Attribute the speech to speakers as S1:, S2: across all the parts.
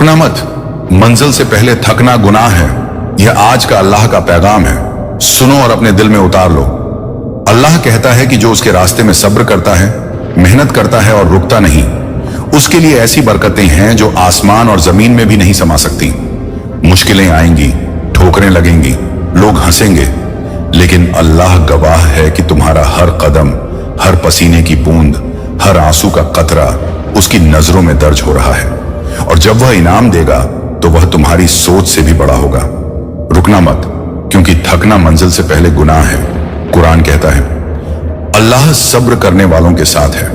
S1: रुकना मत, मंजिल से पहले थकना गुनाह है। यह आज का अल्लाह का पैगाम है, सुनो और अपने दिल में उतार लो। अल्लाह कहता है कि जो उसके रास्ते में सब्र करता है, मेहनत करता है और रुकता नहीं, उसके लिए ऐसी बरकतें हैं जो आसमान और जमीन में भी नहीं समा सकती। मुश्किलें आएंगी, ठोकरें लगेंगी, लोग हंसेंगे, लेकिन अल्लाह गवाह है कि तुम्हारा हर कदम, हर पसीने की बूंद, हर आंसू का कतरा उसकी नजरों में दर्ज हो रहा है। और जब वह इनाम देगा तो वह तुम्हारी सोच से भी बड़ा होगा। रुकना मत, क्योंकि थकना मंजिल से पहले गुनाह है। कुरान कहता है अल्लाह सब्र करने वालों के साथ है।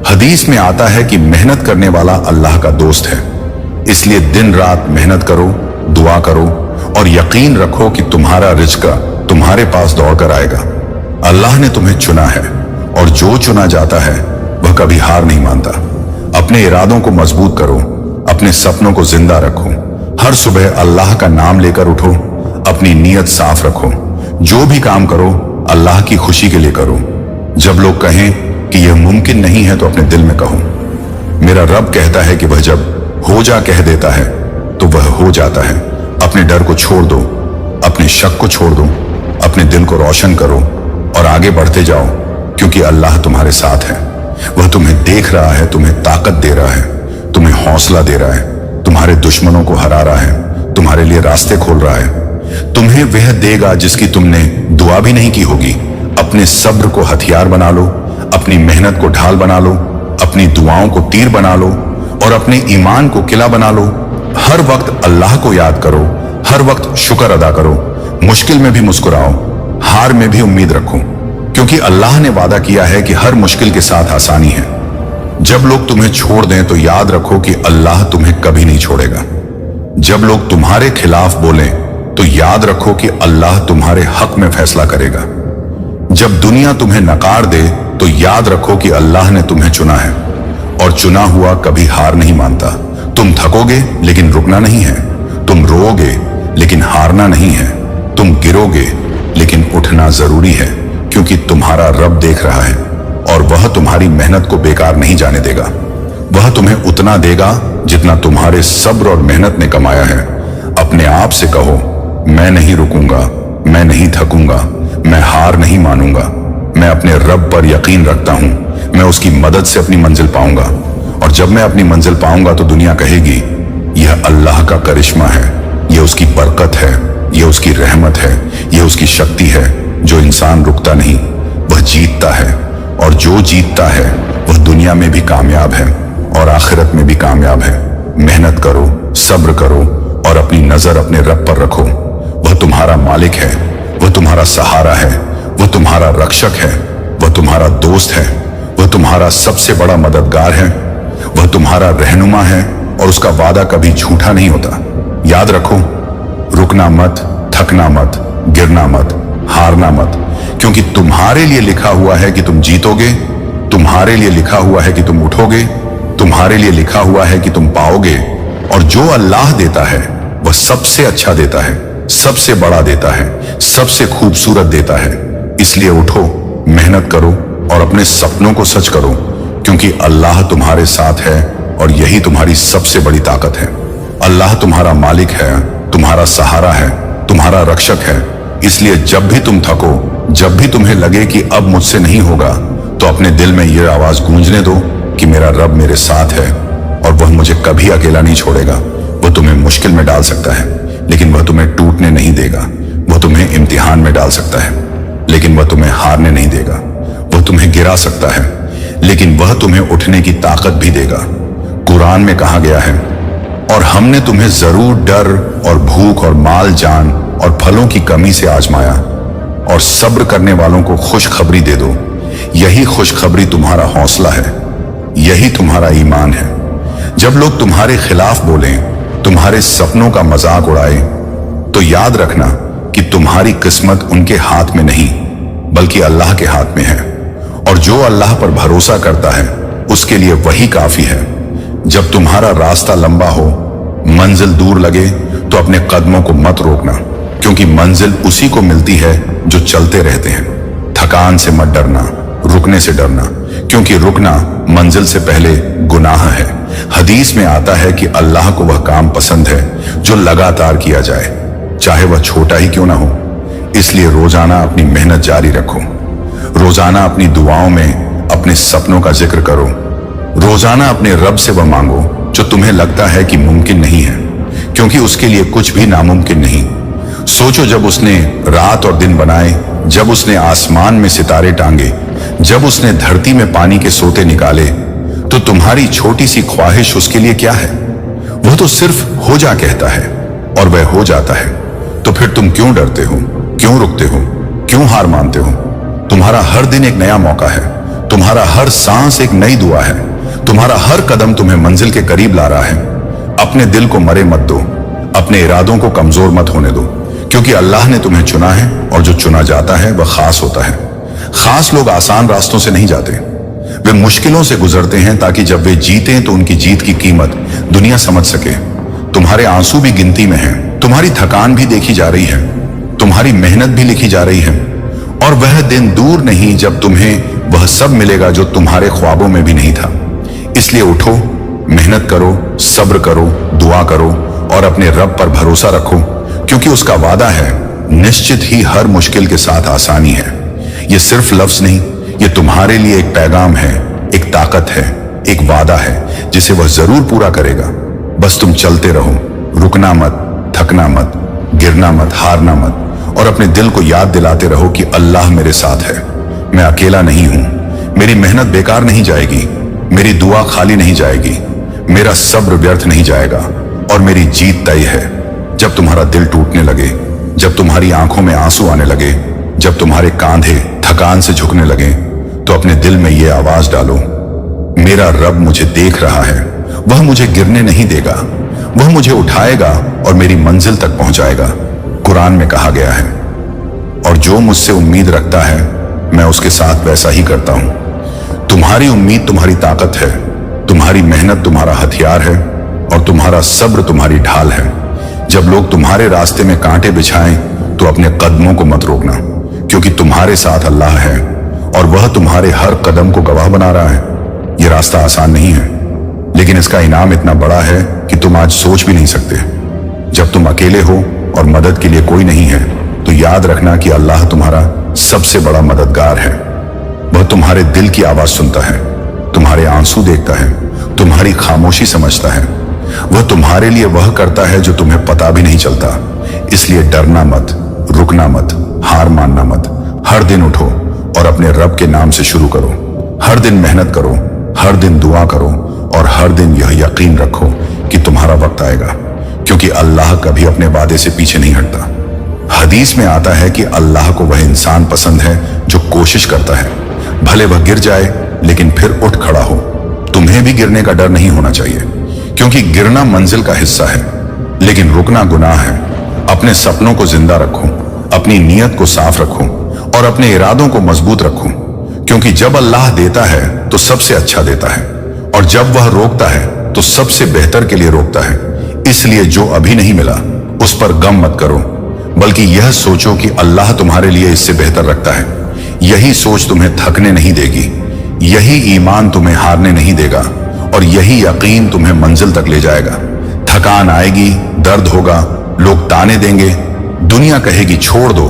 S1: हदीस में आता है कि मेहनत करने वाला अल्लाह का दोस्त है। इसलिए दिन रात मेहनत करो, दुआ करो और यकीन रखो कि तुम्हारा रिज़्क़ तुम्हारे पास दौड़कर आएगा। अल्लाह ने तुम्हें चुना है और जो चुना जाता है वह कभी हार नहीं मानता। अपने इरादों को मजबूत करो, अपने सपनों को जिंदा रखो। हर सुबह अल्लाह का नाम लेकर उठो, अपनी नीयत साफ रखो। जो भी काम करो अल्लाह की खुशी के लिए करो। जब लोग कहें कि यह मुमकिन नहीं है तो अपने दिल में कहो मेरा रब कहता है कि वह जब हो जा कह देता है तो वह हो जाता है। अपने डर को छोड़ दो, अपने शक को छोड़ दो, अपने दिल को रोशन करो और आगे बढ़ते जाओ, क्योंकि अल्लाह तुम्हारे साथ है। वह तुम्हें देख रहा है, तुम्हें ताकत दे रहा है, तुम्हें हौसला दे रहा है, तुम्हारे दुश्मनों को हरा रहा है, तुम्हारे लिए रास्ते खोल रहा है। तुम्हें वह देगा जिसकी तुमने दुआ भी नहीं की होगी। अपने सब्र को हथियार बना लो, अपनी मेहनत को ढाल बना लो, अपनी दुआओं को तीर बना लो और अपने ईमान को किला बना लो। हर वक्त अल्लाह को याद करो, हर वक्त शुक्र अदा करो, मुश्किल में भी मुस्कुराओ, हार में भी उम्मीद रखो, क्योंकि अल्लाह ने वादा किया है कि हर मुश्किल के साथ आसानी है। जब लोग तुम्हें छोड़ दें तो याद रखो कि अल्लाह तुम्हें कभी नहीं छोड़ेगा। जब लोग तुम्हारे खिलाफ बोलें तो याद रखो कि अल्लाह तुम्हारे हक में फैसला करेगा। जब दुनिया तुम्हें नकार दे तो याद रखो कि अल्लाह ने तुम्हें चुना है और चुना हुआ कभी हार नहीं मानता। तुम थकोगे लेकिन रुकना नहीं है, तुम रोओगे लेकिन हारना नहीं है, तुम गिरोगे लेकिन उठना जरूरी है, क्योंकि तुम्हारा रब देख रहा है और वह तुम्हारी मेहनत को बेकार नहीं जाने देगा। वह तुम्हें उतना देगा जितना तुम्हारे सब्र और मेहनत ने कमाया है। अपने आप से कहो मैं नहीं रुकूंगा, मैं नहीं थकूंगा, मैं हार नहीं मानूंगा। मैं अपने रब पर यकीन रखता हूं, मैं उसकी मदद से अपनी मंजिल पाऊंगा। और जब मैं अपनी मंजिल पाऊंगा तो दुनिया कहेगी यह अल्लाह का करिश्मा है, यह उसकी बरकत है, यह उसकी रहमत है, यह उसकी शक्ति है। जो इंसान रुकता नहीं वह जीतता है, और जो जीतता है वह दुनिया में भी कामयाब है और आखिरत में भी कामयाब है। मेहनत करो, सब्र करो और अपनी नजर अपने रब पर रखो। वह तुम्हारा मालिक है, वह तुम्हारा सहारा है, वह तुम्हारा रक्षक है, वह तुम्हारा दोस्त है, वह तुम्हारा सबसे बड़ा मददगार है, वह तुम्हारा रहनुमा है और उसका वादा कभी झूठा नहीं होता। याद रखो, रुकना मत, थकना मत, गिरना मत, हारना मत, क्योंकि तुम्हारे लिए लिखा हुआ है कि तुम जीतोगे, तुम्हारे लिए लिखा हुआ है कि तुम उठोगे, तुम्हारे लिए लिखा हुआ है कि तुम पाओगे। और जो अल्लाह देता है वह सबसे अच्छा देता है, सबसे बड़ा देता है, सबसे खूबसूरत देता है। इसलिए उठो, मेहनत करो और अपने सपनों को सच करो, क्योंकि अल्लाह तुम्हारे साथ है और यही तुम्हारी सबसे बड़ी ताकत है। अल्लाह तुम्हारा मालिक है, तुम्हारा सहारा है, तुम्हारा रक्षक है। इसलिए जब भी तुम थको, जब भी तुम्हें लगे कि अब मुझसे नहीं होगा, तो अपने दिल में यह आवाज गूंजने दो कि मेरा रब मेरे साथ है और वह मुझे कभी अकेला नहीं छोड़ेगा। वह तुम्हें मुश्किल में डाल सकता है लेकिन वह तुम्हें टूटने नहीं देगा। वह तुम्हें इम्तिहान में डाल सकता है लेकिन वह तुम्हें हारने नहीं देगा। वह तुम्हें गिरा सकता है लेकिन वह तुम्हें उठने की ताकत भी देगा। कुरान में कहा गया है और हमने तुम्हें जरूर डर और भूख और माल जान और फलों की कमी से आजमाया, और सब्र करने वालों को खुशखबरी दे दो। यही खुशखबरी तुम्हारा हौसला है, यही तुम्हारा ईमान है। जब लोग तुम्हारे खिलाफ बोलें, तुम्हारे सपनों का मजाक उड़ाए, तो याद रखना कि तुम्हारी किस्मत उनके हाथ में नहीं बल्कि अल्लाह के हाथ में है। और जो अल्लाह पर भरोसा करता है उसके लिए वही काफी है। जब तुम्हारा रास्ता लंबा हो, मंजिल दूर लगे, तो अपने कदमों को मत रोकना, क्योंकि मंजिल उसी को मिलती है जो चलते रहते हैं। थकान से मत डरना, रुकने से डरना, क्योंकि रुकना मंजिल से पहले गुनाह है। हदीस में आता है कि अल्लाह को वह काम पसंद है जो लगातार किया जाए, चाहे वह छोटा ही क्यों ना हो। इसलिए रोजाना अपनी मेहनत जारी रखो, रोजाना अपनी दुआओं में अपने सपनों का जिक्र करो, रोजाना अपने रब से वह मांगो जो तुम्हें लगता है कि मुमकिन नहीं है, क्योंकि उसके लिए कुछ भी नामुमकिन नहीं। सोचो, जब उसने रात और दिन बनाए, जब उसने आसमान में सितारे टांगे, जब उसने धरती में पानी के सोते निकाले, तो तुम्हारी छोटी सी ख्वाहिश उसके लिए क्या है? वह तो सिर्फ हो जा कहता है और वह हो जाता है। तो फिर तुम क्यों डरते हो, क्यों रुकते हो, क्यों हार मानते हो? तुम्हारा हर दिन एक नया मौका है, तुम्हारा हर सांस एक नई दुआ है, तुम्हारा हर कदम तुम्हें मंजिल के करीब ला रहा है। अपने दिल को मरे मत दो, अपने इरादों को कमजोर मत होने दो, क्योंकि अल्लाह ने तुम्हें चुना है और जो चुना जाता है वह खास होता है। खास लोग आसान रास्तों से नहीं जाते, वे मुश्किलों से गुजरते हैं ताकि जब वे जीतें तो उनकी जीत की कीमत दुनिया समझ सके। तुम्हारे आंसू भी गिनती में हैं, तुम्हारी थकान भी देखी जा रही है, तुम्हारी मेहनत भी लिखी जा रही है, और वह दिन दूर नहीं जब तुम्हें वह सब मिलेगा जो तुम्हारे ख्वाबों में भी नहीं था। इसलिए उठो, मेहनत करो, सब्र करो, दुआ करो और अपने रब पर भरोसा रखो, क्योंकि उसका वादा है निश्चित ही हर मुश्किल के साथ आसानी है। ये सिर्फ लफ्ज नहीं, ये तुम्हारे लिए एक पैगाम है, एक ताकत है, एक वादा है जिसे वह जरूर पूरा करेगा। बस तुम चलते रहो, रुकना मत, थकना मत, गिरना मत, हारना मत, और अपने दिल को याद दिलाते रहो कि अल्लाह मेरे साथ है, मैं अकेला नहीं हूं, मेरी मेहनत बेकार नहीं जाएगी, मेरी दुआ खाली नहीं जाएगी, मेरा सब्र व्यर्थ नहीं जाएगा और मेरी जीत तय है। जब तुम्हारा दिल टूटने लगे, जब तुम्हारी आंखों में आंसू आने लगे, जब तुम्हारे कांधे थकान से झुकने लगे, तो अपने दिल में यह आवाज डालो, मेरा रब मुझे देख रहा है, वह मुझे गिरने नहीं देगा, वह मुझे उठाएगा और मेरी मंजिल तक पहुंचाएगा। कुरान में कहा गया है, और जो मुझसे उम्मीद रखता है मैं उसके साथ वैसा ही करता हूं। तुम्हारी उम्मीद तुम्हारी ताकत है, तुम्हारी मेहनत तुम्हारा हथियार है और तुम्हारा सब्र तुम्हारी ढाल है। जब लोग तुम्हारे रास्ते में कांटे बिछाएं तो अपने कदमों को मत रोकना, क्योंकि तुम्हारे साथ अल्लाह है और वह तुम्हारे हर कदम को गवाह बना रहा है। यह रास्ता आसान नहीं है, लेकिन इसका इनाम इतना बड़ा है कि तुम आज सोच भी नहीं सकते। जब तुम अकेले हो और मदद के लिए कोई नहीं है, तो याद रखना कि अल्लाह तुम्हारा सबसे बड़ा मददगार है। वह तुम्हारे दिल की आवाज सुनता है, तुम्हारे आंसू देखता है, तुम्हारी खामोशी समझता है। वह तुम्हारे लिए वह करता है जो तुम्हें पता भी नहीं चलता। इसलिए डरना मत, रुकना मत, हार मानना मत। हर दिन उठो और अपने रब के नाम से शुरू करो। हर दिन मेहनत करो, हर दिन दुआ करो और हर दिन यह यकीन रखो कि तुम्हारा वक्त आएगा, क्योंकि अल्लाह कभी अपने वादे से पीछे नहीं हटता। हदीस में आता है कि अल्लाह को वह इंसान पसंद है जो कोशिश करता है, भले वह गिर जाए लेकिन फिर उठ खड़ा हो। तुम्हें भी गिरने का डर नहीं होना चाहिए, क्योंकि गिरना मंजिल का हिस्सा है, लेकिन रुकना गुनाह है। अपने सपनों को जिंदा रखो, अपनी नीयत को साफ रखो और अपने इरादों को मजबूत रखो, क्योंकि जब अल्लाह देता है तो सबसे अच्छा देता है, और जब वह रोकता है तो सबसे बेहतर के लिए रोकता है। इसलिए जो अभी नहीं मिला उस पर गम मत करो, बल्कि यह सोचो कि अल्लाह तुम्हारे लिए इससे बेहतर रखता है। यही सोच तुम्हें थकने नहीं देगी, यही ईमान तुम्हें हारने नहीं देगा और यही यकीन तुम्हें मंजिल तक ले जाएगा। थकान आएगी, दर्द होगा, लोग ताने देंगे, दुनिया कहेगी छोड़ दो,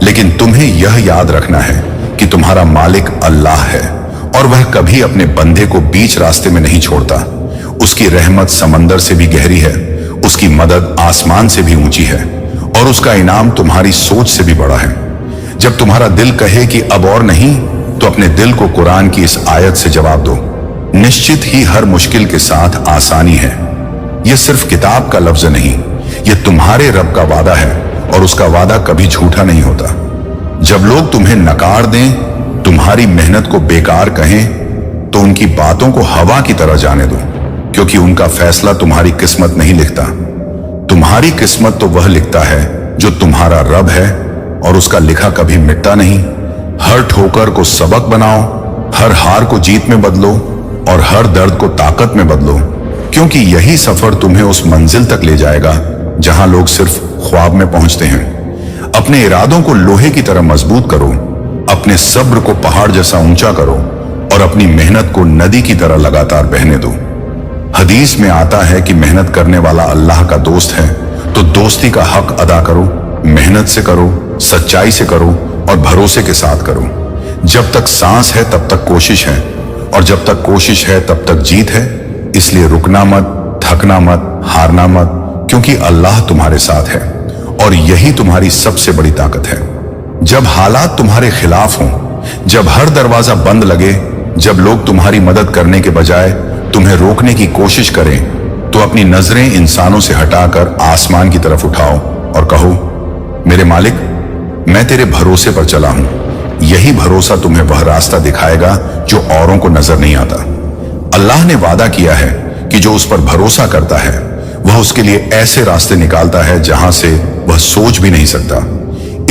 S1: लेकिन तुम्हें यह याद रखना है कि तुम्हारा मालिक अल्लाह है और वह कभी अपने बंदे को बीच रास्ते में नहीं छोड़ता। उसकी रहमत समंदर से भी गहरी है, उसकी मदद आसमान से भी ऊंची है और उसका इनाम तुम्हारी सोच से भी बड़ा है। जब तुम्हारा दिल कहे कि अब और नहीं, तो अपने दिल को कुरान की इस आयत से जवाब दो, निश्चित ही हर मुश्किल के साथ आसानी है। यह सिर्फ किताब का लफ्ज नहीं, यह तुम्हारे रब का वादा है और उसका वादा कभी झूठा नहीं होता। जब लोग तुम्हें नकार दें, तुम्हारी मेहनत को बेकार कहें, तो उनकी बातों को हवा की तरह जाने दो, क्योंकि उनका फैसला तुम्हारी किस्मत नहीं लिखता। तुम्हारी किस्मत तो वह लिखता है जो तुम्हारा रब है, और उसका लिखा कभी मिटता नहीं। हर ठोकर को सबक बनाओ, हर हार को जीत में बदलो और हर दर्द को ताकत में बदलो, क्योंकि यही सफर तुम्हें उस मंजिल तक ले जाएगा जहां लोग सिर्फ ख्वाब में पहुंचते हैं। अपने इरादों को लोहे की तरह मजबूत करो, अपने सब्र को पहाड़ जैसा ऊंचा करो और अपनी मेहनत को नदी की तरह लगातार बहने दो। हदीस में आता है कि मेहनत करने वाला अल्लाह का दोस्त है, तो दोस्ती का हक अदा करो, मेहनत से करो, सच्चाई से करो और भरोसे के साथ करो। जब तक सांस है तब तक कोशिश है, और जब तक कोशिश है तब तक जीत है। इसलिए रुकना मत, थकना मत, हारना मत, क्योंकि अल्लाह तुम्हारे साथ है और यही तुम्हारी सबसे बड़ी ताकत है। जब हालात तुम्हारे खिलाफ हों, जब हर दरवाजा बंद लगे, जब लोग तुम्हारी मदद करने के बजाय तुम्हें रोकने की कोशिश करें, तो अपनी नजरें इंसानों से हटाकर आसमान की तरफ उठाओ और कहो, मेरे मालिक, मैं तेरे भरोसे पर चला हूं। यही भरोसा तुम्हें वह रास्ता दिखाएगा जो औरों को नजर नहीं आता। अल्लाह ने वादा किया है कि जो उस पर भरोसा करता है वह उसके लिए ऐसे रास्ते निकालता है जहां से वह सोच भी नहीं सकता।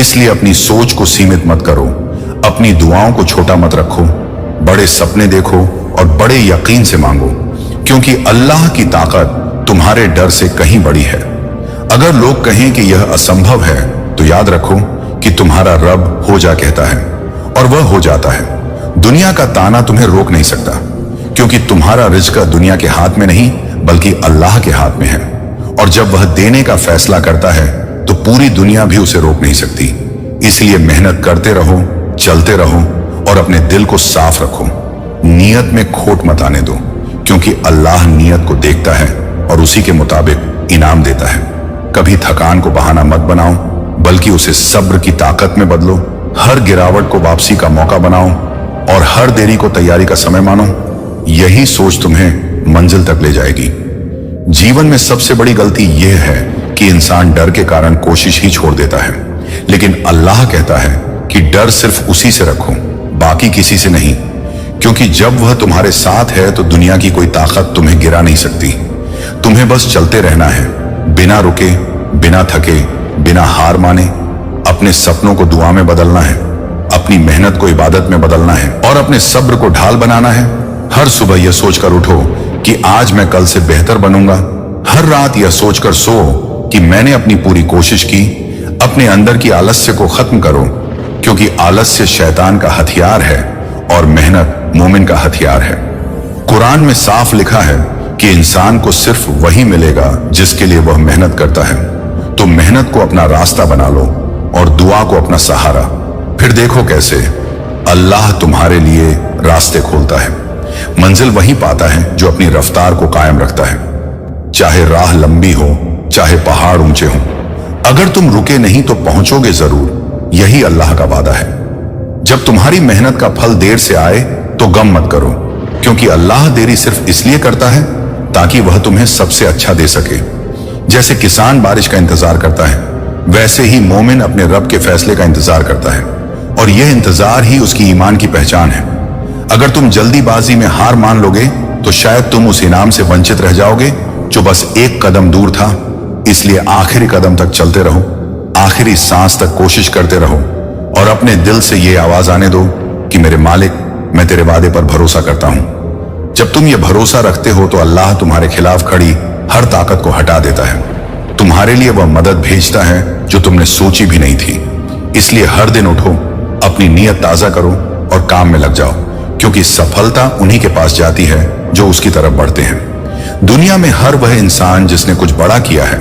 S1: इसलिए अपनी सोच को सीमित मत करो, अपनी दुआओं को छोटा मत रखो, बड़े सपने देखो और बड़े यकीन से मांगो, क्योंकि अल्लाह की ताकत तुम्हारे डर से कहीं बड़ी है। अगर लोग कहें कि यह असंभव है, तो याद रखो कि तुम्हारा रब हो जा कहता है और वह हो जाता है। दुनिया का ताना तुम्हें रोक नहीं सकता, क्योंकि तुम्हारा रिज़्क दुनिया के हाथ में नहीं बल्कि अल्लाह के हाथ में है, और जब वह देने का फैसला करता है तो पूरी दुनिया भी उसे रोक नहीं सकती। इसलिए मेहनत करते रहो, चलते रहो और अपने दिल को साफ रखो। नियत में खोट मत आने दो, क्योंकि अल्लाह नियत को देखता है और उसी के मुताबिक इनाम देता है। कभी थकान को बहाना मत बनाओ, बल्कि उसे सब्र की ताकत में बदलो। हर गिरावट को वापसी का मौका बनाओ और हर देरी को तैयारी का समय मानो। यही सोच तुम्हें मंजिल तक ले जाएगी। जीवन में सबसे बड़ी गलती यह है कि इंसान डर के कारण कोशिश ही छोड़ देता है, लेकिन अल्लाह कहता है कि डर सिर्फ उसी से रखो, बाकी किसी से नहीं, क्योंकि जब वह तुम्हारे साथ है तो दुनिया की कोई ताकत तुम्हें गिरा नहीं सकती। तुम्हें बस चलते रहना है, बिना रुके, बिना थके, बिना हार माने। अपने सपनों को दुआ में बदलना है, अपनी मेहनत को इबादत में बदलना है और अपने सब्र को ढाल बनाना है। हर सुबह यह सोचकर उठो कि आज मैं कल से बेहतर बनूंगा। हर रात यह सोचकर सो कि मैंने अपनी पूरी कोशिश की। अपने अंदर की आलस्य को खत्म करो, क्योंकि आलस्य शैतान का हथियार है और मेहनत मोमिन का हथियार है। कुरान में साफ लिखा है कि इंसान को सिर्फ वही मिलेगा जिसके लिए वह मेहनत करता है। तो मेहनत को अपना रास्ता बना लो और दुआ को अपना सहारा। फिर देखो कैसे अल्लाह तुम्हारे लिए रास्ते खोलता है। मंजिल वही पाता है जो अपनी रफ्तार को कायम रखता है, चाहे राह लंबी हो, चाहे पहाड़ ऊंचे हो। अगर तुम रुके नहीं तो पहुंचोगे जरूर, यही अल्लाह का वादा है। जब तुम्हारी मेहनत का फल देर से आए तो गम मत करो, क्योंकि अल्लाह देरी सिर्फ इसलिए करता है ताकि वह तुम्हें सबसे अच्छा दे सके। जैसे किसान बारिश का इंतजार करता है, वैसे ही मोमिन अपने रब के फैसले का इंतजार करता है, और यह इंतजार ही उसकी ईमान की पहचान है। अगर तुम जल्दीबाजी में हार मान लोगे तो शायद तुम उस इनाम से वंचित रह जाओगे जो बस एक कदम दूर था। इसलिए आखिरी कदम तक चलते रहो, आखिरी सांस तक कोशिश करते रहो और अपने दिल से यह आवाज आने दो कि मेरे मालिक, मैं तेरे वादे पर भरोसा करता हूं। जब तुम ये भरोसा रखते हो तो अल्लाह तुम्हारे खिलाफ खड़ी हर ताकत को हटा देता है। तुम्हारे लिए वह मदद भेजता है जो तुमने सोची भी नहीं थी। इसलिए हर दिन उठो, अपनी नीयत ताजा करो और काम में लग जाओ, क्योंकि सफलता उन्हीं के पास जाती है जो उसकी तरफ बढ़ते हैं। दुनिया में हर वह इंसान जिसने कुछ बड़ा किया है,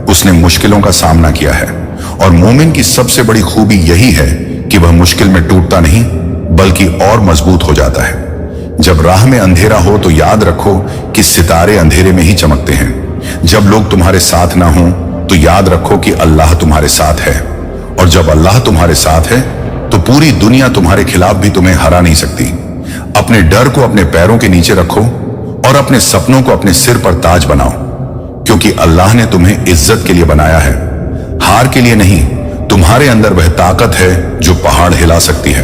S1: उसने मुश्किलों का सामना किया है, और मोमिन की सबसे बड़ी खूबी यही है कि वह मुश्किल में टूटता नहीं बल्कि और मजबूत हो जाता है। जब राह में अंधेरा हो तो याद रखो कि सितारे अंधेरे में ही चमकते हैं। जब लोग तुम्हारे साथ ना हो तो याद रखो कि अल्लाह तुम्हारे साथ है, और जब अल्लाह तुम्हारे साथ है तो पूरी दुनिया तुम्हारे खिलाफ भी तुम्हें हरा नहीं सकती। अपने डर को अपने पैरों के नीचे रखो और अपने सपनों को अपने सिर पर ताज बनाओ, क्योंकि अल्लाह ने तुम्हें इज्जत के लिए बनाया है, हार के लिए नहीं। तुम्हारे अंदर वह ताकत है जो पहाड़ हिला सकती है।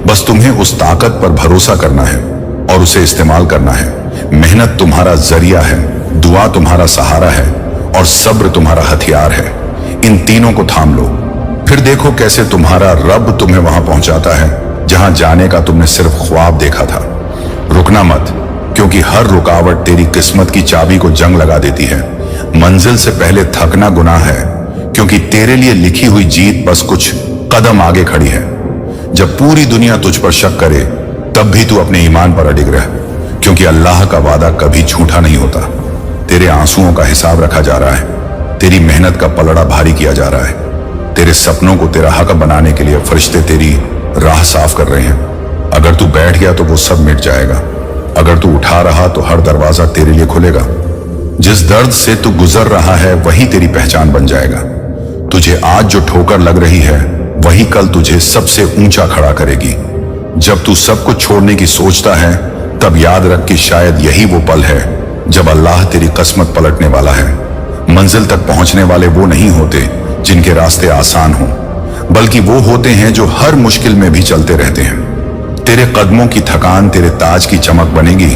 S1: बस तुम्हें उस ताकत पर भरोसा करना है और उसे इस्तेमाल करना है। मेहनत तुम्हारा जरिया है, दुआ तुम्हारा सहारा है और सब्र तुम्हारा हथियार है। इन तीनों को थाम लो, फिर देखो कैसे तुम्हारा रब तुम्हें वहां पहुंचाता है जहां जाने का तुमने सिर्फ ख्वाब देखा था। रुकना मत, क्योंकि हर रुकावट तेरी किस्मत की चाबी को जंग लगा देती है। मंजिल से पहले थकना गुनाह है, क्योंकि तेरे लिए लिखी हुई जीत बस कुछ कदम आगे खड़ी है। जब पूरी दुनिया तुझ पर शक करे तब भी तू अपने ईमान पर अडिग रह, क्योंकि अल्लाह का वादा कभी झूठा नहीं होता। तेरे आंसुओं का हिसाब रखा जा रहा है, तेरी मेहनत का पलड़ा भारी किया जा रहा है। तेरे सपनों को तेरा हक बनाने के लिए फरिश्ते तेरी राह साफ कर रहे हैं। अगर तू बैठ गया तो वो सब मिट जाएगा, अगर तू उठा रहा तो हर दरवाजा तेरे लिए खुलेगा। जिस दर्द से तू गुजर रहा है वही तेरी पहचान बन जाएगा। तुझे आज जो ठोकर लग रही है वही कल तुझे सबसे ऊंचा खड़ा करेगी। जब तू सब कुछ छोड़ने की सोचता है तब याद रख कि शायद यही वो पल है जब अल्लाह तेरी किस्मत पलटने वाला है। मंजिल तक पहुंचने वाले वो नहीं होते जिनके रास्ते आसान हों, बल्कि वो होते हैं जो हर मुश्किल में भी चलते रहते हैं। तेरे कदमों की थकान तेरे ताज की चमक बनेगी,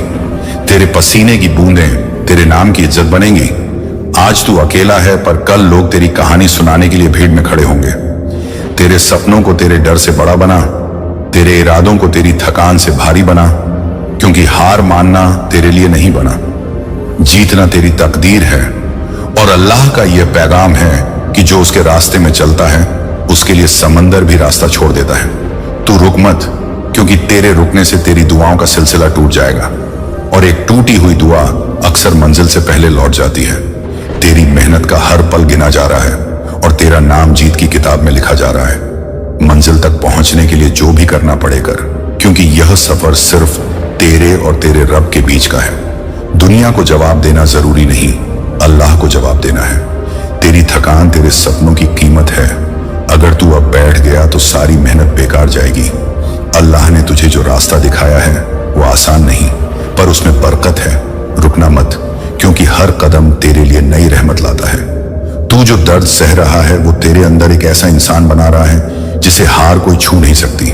S1: तेरे पसीने की बूंदें तेरे नाम की इज्जत बनेंगी। आज तू अकेला है पर कल लोग तेरी कहानी सुनाने के लिए भीड़ में खड़े होंगे। तेरे सपनों को तेरे डर से बड़ा बना, तेरे इरादों को तेरी थकान से भारी बना, क्योंकि हार मानना तेरे लिए नहीं बना, जीतना तेरी तकदीर है। और अल्लाह का यह पैगाम है कि जो उसके रास्ते में चलता है उसके लिए समंदर भी रास्ता छोड़ देता है। तू रुक मत, क्योंकि तेरे रुकने से तेरी दुआओं का सिलसिला टूट जाएगा, और एक टूटी हुई दुआ अक्सर मंजिल से पहले लौट जाती है। तेरी मेहनत का हर पल गिना जा रहा है और तेरा नाम जीत की किताब में लिखा जा रहा है। मंजिल तक पहुंचने के लिए जो भी करना पड़े कर, क्योंकि यह सफर सिर्फ तेरे और तेरे रब के बीच का है। दुनिया को जवाब देना जरूरी नहीं, अल्लाह को जवाब देना है। तेरी थकान तेरे सपनों की कीमत है। अगर तू अब बैठ गया तो सारी मेहनत बेकार जाएगी। अल्लाह ने तुझे जो रास्ता दिखाया है वो आसान नहीं, पर उसमें बरकत है। रुकना मत, क्योंकि हर कदम तेरे लिए नई रहमत लाता है। तू जो दर्द सह रहा है वो तेरे अंदर एक ऐसा इंसान बना रहा है जिसे हार कोई छू नहीं सकती।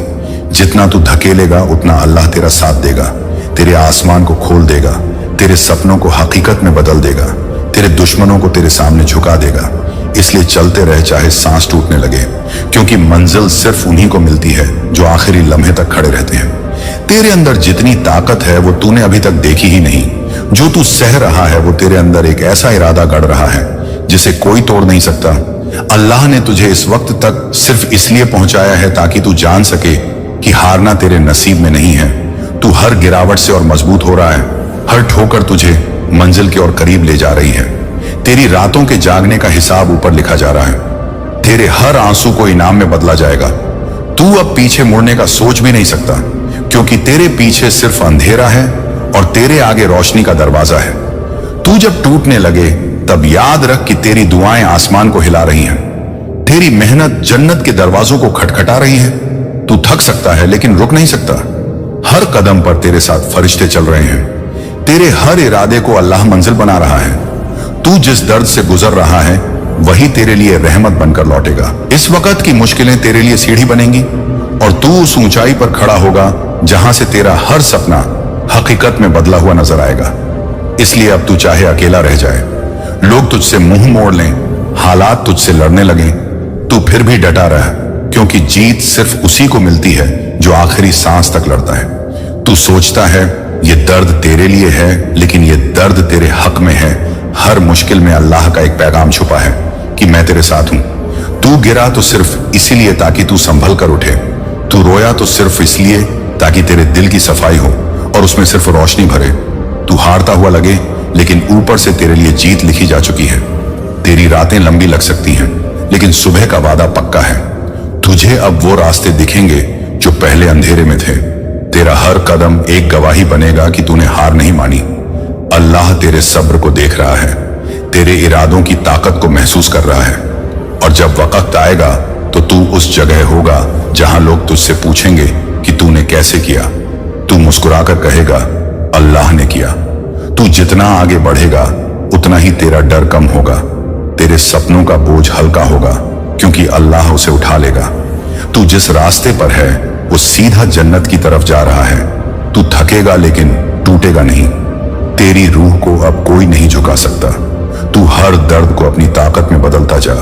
S1: जितना तू धकेलेगा उतना अल्लाह तेरा साथ देगा, तेरे आसमान को खोल देगा, तेरे सपनों को हकीकत में बदल देगा, तेरे दुश्मनों को तेरे सामने झुका देगा। इसलिए चलते रह चाहे सांस टूटने लगे, क्योंकि मंजिल सिर्फ उन्हीं को मिलती है जो आखिरी लम्हे तक खड़े रहते हैं। तेरे अंदर जितनी ताकत है वो तूने अभी तक देखी ही नहीं। जो तू सह रहा है वो तेरे अंदर एक ऐसा इरादा गढ़ रहा है जिसे कोई तोड़ नहीं सकता। अल्लाह ने तुझे इस वक्त तक सिर्फ इसलिए पहुंचाया है ताकि तू जान सके कि हारना तेरे नसीब में नहीं है। तू हर गिरावट से और मजबूत हो रहा है, हर ठोकर तुझे मंजिल के और करीब ले जा रही है। तेरी रातों के जागने का हिसाब ऊपर लिखा जा रहा है, तेरे हर आंसू को इनाम में बदला जाएगा। तू अब पीछे मुड़ने का सोच भी नहीं सकता, क्योंकि तेरे पीछे सिर्फ अंधेरा है और तेरे आगे रोशनी का दरवाजा है। तू जब टूटने लगे तब याद रख कि तेरी दुआएं आसमान को हिला रही हैं, तेरी मेहनत जन्नत के दरवाजों को खटखटा रही है। तू थक सकता है लेकिन रुक नहीं सकता। हर कदम पर तेरे साथ फरिश्ते चल रहे हैं, तेरे हर इरादे को अल्लाह मंजिल बना रहा है। तू जिस दर्द से गुजर रहा है वही तेरे लिए रहमत बनकर लौटेगा। इस वक्त की मुश्किलें तेरे लिए सीढ़ी बनेंगी और तू उस ऊंचाई पर खड़ा होगा जहां से तेरा हर सपना हकीकत में बदला हुआ नजर आएगा। इसलिए अब तू चाहे अकेला रह जाए, लोग तुझसे मुंह मोड़ लें, हालात तुझसे लड़ने लगें, तू फिर भी डटा रहा, क्योंकि जीत सिर्फ उसी को मिलती है जो आखिरी सांस तक लड़ता है। तू सोचता है ये दर्द तेरे लिए है, लेकिन ये दर्द तेरे हक में है। हर मुश्किल में अल्लाह का एक पैगाम छुपा है कि मैं तेरे साथ हूं। तू गिरा तो सिर्फ इसीलिए ताकि तू संभल कर उठे, तू रोया तो सिर्फ इसलिए ताकि तेरे दिल की सफाई हो और उसमें सिर्फ रोशनी भरे। तू हारता हुआ लगे, लेकिन ऊपर से तेरे लिए जीत लिखी जा चुकी है। तेरी रातें लंबी लग सकती हैं, लेकिन सुबह का वादा पक्का है। तुझे अब वो रास्ते दिखेंगे जो पहले अंधेरे में थे। तेरा हर कदम एक गवाही बनेगा कि तूने हार नहीं मानी। अल्लाह तेरे सब्र को देख रहा है, तेरे इरादों की ताकत को महसूस कर रहा है, और जब वक्त आएगा तो तू उस जगह होगा जहां लोग तुझसे पूछेंगे कि तूने कैसे किया। तू मुस्कुराकर कहेगा, अल्लाह ने किया। तू जितना आगे बढ़ेगा उतना ही तेरा डर कम होगा, तेरे सपनों का बोझ हल्का होगा, क्योंकि अल्लाह उसे उठा लेगा। तू जिस रास्ते पर है वो सीधा जन्नत की तरफ जा रहा है। तू थकेगा लेकिन टूटेगा नहीं। तेरी रूह को अब कोई नहीं झुका सकता। तू हर दर्द को अपनी ताकत में बदलता जा,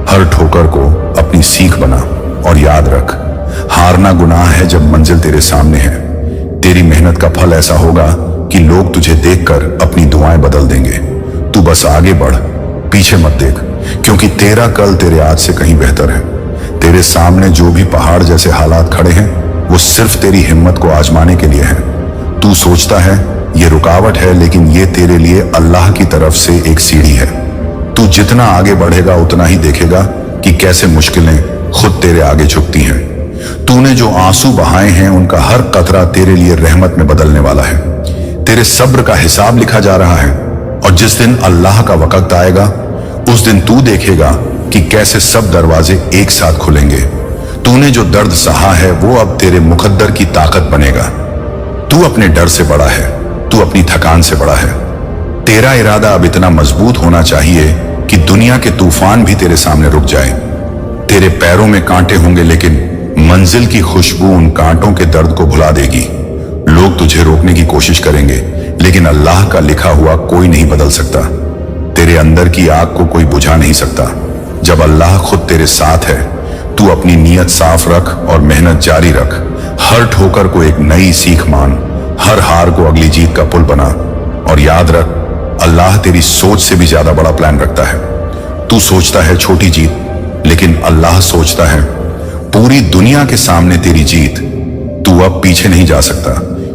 S1: हर ठोकर को अपनी सीख बना, और याद रख, हारना गुनाह है जब मंजिल तेरे सामने है। तेरी मेहनत का फल ऐसा होगा कि लोग तुझे देखकर अपनी दुआएं बदल देंगे। तू बस आगे बढ़, पीछे मत देख, क्योंकि तेरा कल तेरे आज से कहीं बेहतर है। तेरे सामने जो भी पहाड़ जैसे हालात खड़े हैं वो सिर्फ तेरी हिम्मत को आजमाने के लिए हैं। तू सोचता है ये रुकावट है, लेकिन ये तेरे लिए अल्लाह की तरफ से एक सीढ़ी है। तू जितना आगे बढ़ेगा उतना ही देखेगा कि कैसे मुश्किलें खुद तेरे आगे झुकती हैं। तूने जो आंसू बहाए हैं उनका हर कतरा तेरे लिए रहमत में बदलने वाला है। तेरे सब्र का हिसाब लिखा जा रहा है, और जिस दिन अल्लाह का वक्त आएगा उस दिन तू देखेगा कि कैसे सब दरवाजे एक साथ खुलेंगे। तूने जो दर्द सहा है वो अब तेरे मुकद्दर की ताकत बनेगा। तू अपने डर से बड़ा है, तू अपनी थकान से बड़ा है। तेरा इरादा अब इतना मजबूत होना चाहिए कि दुनिया के तूफान भी तेरे सामने रुक जाए। तेरे पैरों में कांटे होंगे, लेकिन मंजिल की खुशबू उन कांटों के दर्द को भुला देगी। लोग तुझे रोकने की कोशिश करेंगे, लेकिन अल्लाह का लिखा हुआ कोई नहीं बदल सकता। तेरे अंदर की आग को कोई बुझा नहीं सकता। जब अल्लाह खुद तेरे साथ है, तू अपनी नीयत साफ रख और मेहनत जारी रख। हर ठोकर को एक नई सीख मान, हर हार को अगली जीत का पुल बना, और याद रख अल्लाह तेरी सोच से भी ज्यादा बड़ा प्लान रखता है। तू सोचता है छोटी जीत, लेकिन अल्लाह सोचता है पूरी दुनिया के सामने तेरी जीत। तू अब पीछे नहीं जा सकता,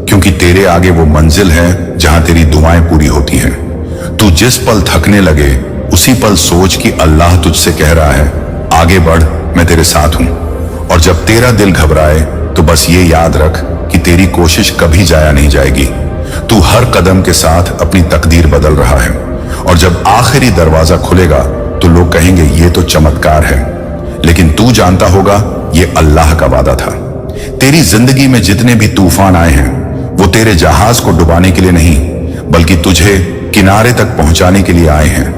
S1: क्योंकि तेरे आगे वो मंजिल है जहां तेरी दुआएं पूरी होती हैं। तू जिस पल थकने लगे उसी पल सोच कि अल्लाह तुझसे कह रहा है आगे बढ़, मैं तेरे साथ हूं। और जब तेरा दिल घबराए तो बस ये याद रख कि तेरी कोशिश कभी जाया नहीं जाएगी। तू हर कदम के साथ अपनी तकदीर बदल रहा है, और जब आखिरी दरवाजा खुलेगा तो लोग कहेंगे ये तो चमत्कार है, लेकिन तू जानता होगा ये अल्लाह का वादा था। तेरी जिंदगी में जितने भी तूफान आए हैं वो तेरे जहाज को डुबाने के लिए नहीं, बल्कि तुझे किनारे तक पहुंचाने के लिए आए हैं।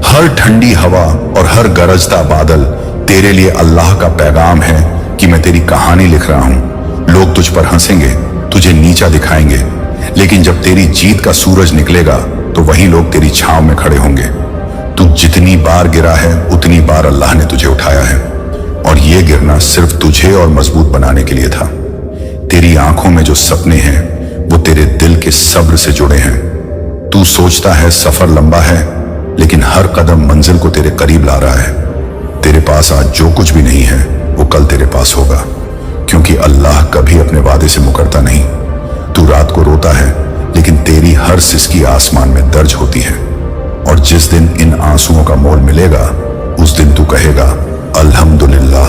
S1: हर ठंडी हवा और हर गरजता बादल तेरे लिए अल्लाह का पैगाम है कि मैं तेरी कहानी लिख रहा हूं। लोग तुझ पर हंसेंगे, तुझे नीचा दिखाएंगे, लेकिन जब तेरी जीत का सूरज निकलेगा तो वही लोग तेरी छांव में खड़े होंगे। तू जितनी बार गिरा है उतनी बार अल्लाह ने तुझे उठाया है, और ये गिरना सिर्फ तुझे और मजबूत बनाने के लिए था। तेरी आंखों में जो सपने हैं वो तेरे दिल के सब्र से जुड़े हैं। तू सोचता है सफर लंबा है, लेकिन हर कदम मंजिल को तेरे करीब ला रहा है। तेरे पास आज जो कुछ भी नहीं है वो कल तेरे पास होगा, क्योंकि अल्लाह कभी अपने वादे से मुकरता नहीं। तू रात को रोता है, लेकिन तेरी हर सिसकी आसमान में दर्ज होती है, और जिस दिन इन आंसुओं का मोल मिलेगा उस दिन तू कहेगा अल्हम्दुलिल्लाह।